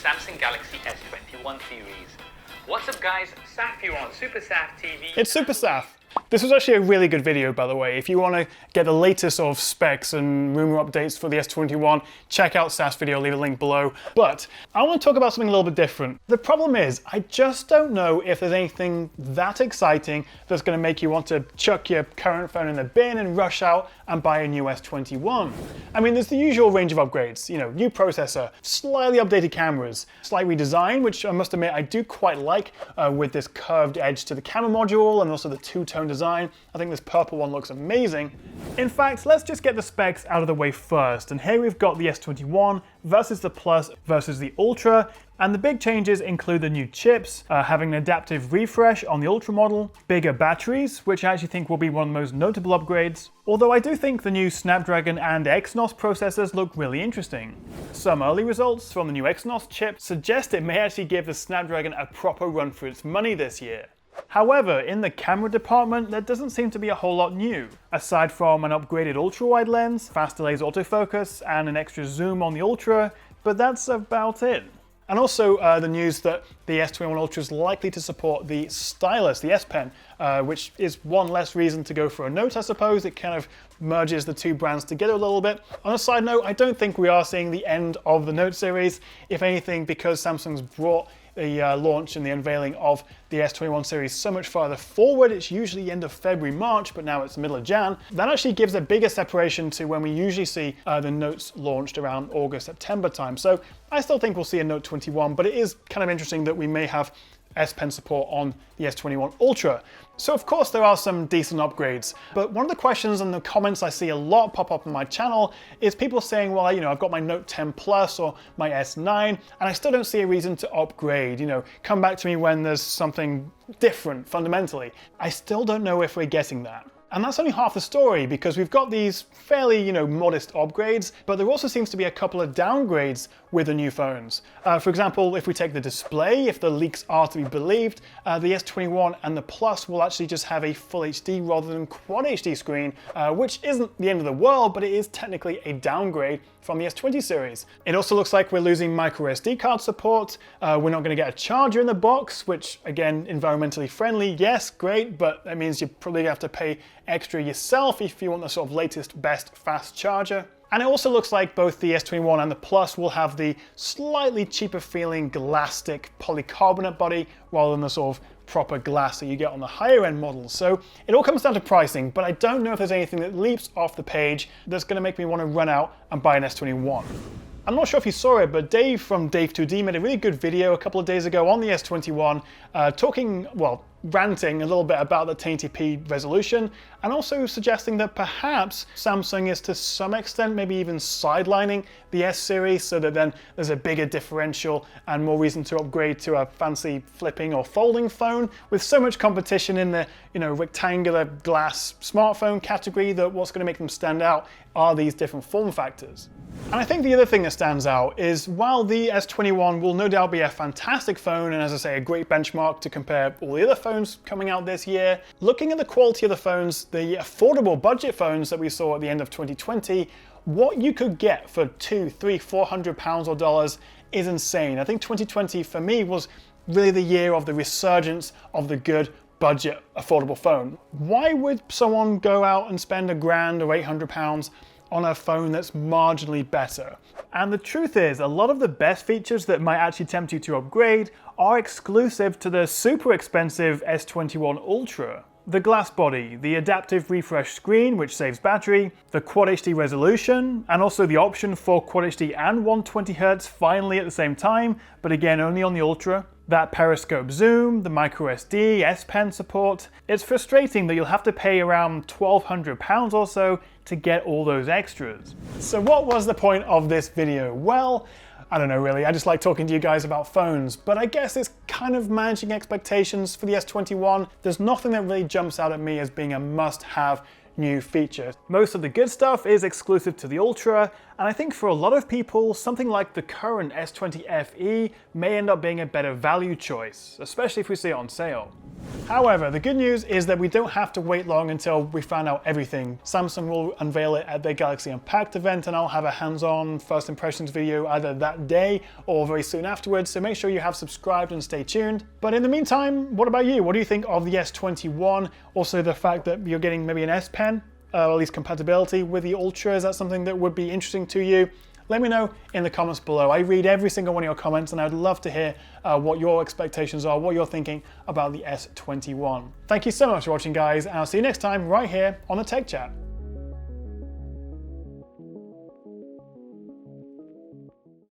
Samsung Galaxy S21 series. What's up guys, Saf here on Super Saf TV. It's Super Saf. This was actually a really good video, by the way. If you want to get the latest sort of specs and rumor updates for the S21, check out Saf's video, leave a link below. But I want to talk about something a little bit different. The problem is, I just don't know if there's anything that exciting that's going to make you want to chuck your current phone in the bin and rush out and buy a new S21. I mean, there's the usual range of upgrades, you know, new processor, slightly updated cameras, slight redesign, which I must admit I do quite like with this curved edge to the camera module and also the two-tone design. I think this purple one looks amazing. In fact, let's just get the specs out of the way first. And here we've got the S21 versus the Plus versus the Ultra. And the big changes include the new chips, having an adaptive refresh on the Ultra model, bigger batteries, which I actually think will be one of the most notable upgrades. Although I do think the new Snapdragon and Exynos processors look really interesting. Some early results from the new Exynos chip suggest it may actually give the Snapdragon a proper run for its money this year. However, in the camera department, there doesn't seem to be a whole lot new. Aside from an upgraded ultra-wide lens, faster laser autofocus, and an extra zoom on the Ultra, but that's about it. And also the news that the S21 Ultra is likely to support the stylus, the S Pen, which is one less reason to go for a Note, I suppose. It kind of merges the two brands together a little bit. On a side note, I don't think we are seeing the end of the Note series. If anything, because Samsung's brought the launch and the unveiling of the S21 series so much farther forward. It's usually the end of February, March, but now it's the middle of Jan. That actually gives a bigger separation to when we usually see the Notes launched around August, September time. So I still think we'll see a Note 21, but it is kind of interesting that we may have S Pen support on the S21 Ultra. So of course there are some decent upgrades, but one of the questions and the comments I see a lot pop up on my channel is people saying, well, you know, I've got my Note 10 Plus or my S9 and I still don't see a reason to upgrade, you know, come back to me when there's something different fundamentally. I still don't know if we're getting that. And that's only half the story, because we've got these fairly, you know, modest upgrades, but there also seems to be a couple of downgrades with the new phones. For example, if we take the display, if the leaks are to be believed, the S21 and the Plus will actually just have a full HD rather than Quad HD screen, which isn't the end of the world, but it is technically a downgrade from the S20 series. It also looks like we're losing micro SD card support. We're not going to get a charger in the box, which again, environmentally friendly, yes, great, but that means you probably have to pay extra yourself if you want the sort of latest, best fast charger. And it also looks like both the S21 and the Plus will have the slightly cheaper feeling glass-stick polycarbonate body rather than the sort of proper glass that you get on the higher end models. So it all comes down to pricing, but I don't know if there's anything that leaps off the page that's going to make me want to run out and buy an S21. I'm not sure if you saw it, but Dave from Dave2D made a really good video a couple of days ago on the S21 talking, well, ranting a little bit about the 1080p resolution and also suggesting that perhaps Samsung is to some extent maybe even sidelining the S series so that then there's a bigger differential and more reason to upgrade to a fancy flipping or folding phone with so much competition in the, you know, rectangular glass smartphone category that what's going to make them stand out are these different form factors. And I think the other thing that stands out is while the S21 will no doubt be a fantastic phone and, as I say, a great benchmark to compare all the other phones coming out this year, looking at the quality of the phones, the affordable budget phones that we saw at the end of 2020, what you could get for £200, £300, £400 or dollars is insane. I think 2020 for me was really the year of the resurgence of the good budget affordable phone. Why would someone go out and spend £100 or £800 on a phone that's marginally better? And the truth is, a lot of the best features that might actually tempt you to upgrade are exclusive to the super expensive S21 Ultra. The glass body, the adaptive refresh screen which saves battery, the Quad HD resolution, and also the option for Quad HD and 120Hz finally at the same time, but again only on the Ultra. That periscope zoom, the micro SD, S Pen support. It's frustrating that you'll have to pay around £1,200 or so to get all those extras. So what was the point of this video? Well, I don't know really, I just like talking to you guys about phones, but I guess it's kind of managing expectations for the S21. There's nothing that really jumps out at me as being a must-have new feature. Most of the good stuff is exclusive to the Ultra, And I think for a lot of people, something like the current S20 FE may end up being a better value choice, especially if we see it on sale. However, the good news is that we don't have to wait long until we find out everything. Samsung will unveil it at their Galaxy Unpacked event, and I'll have a hands-on first impressions video either that day or very soon afterwards, so make sure you have subscribed and stay tuned. But in the meantime, what about you? What do you think of the S21? Also the fact that you're getting maybe an S Pen, or at least compatibility with the Ultra, is that something that would be interesting to you? Let me know in the comments below. I read every single one of your comments and I'd love to hear what your expectations are, what you're thinking about the S21. Thank you so much for watching, guys, and I'll see you next time right here on the Tech Chat.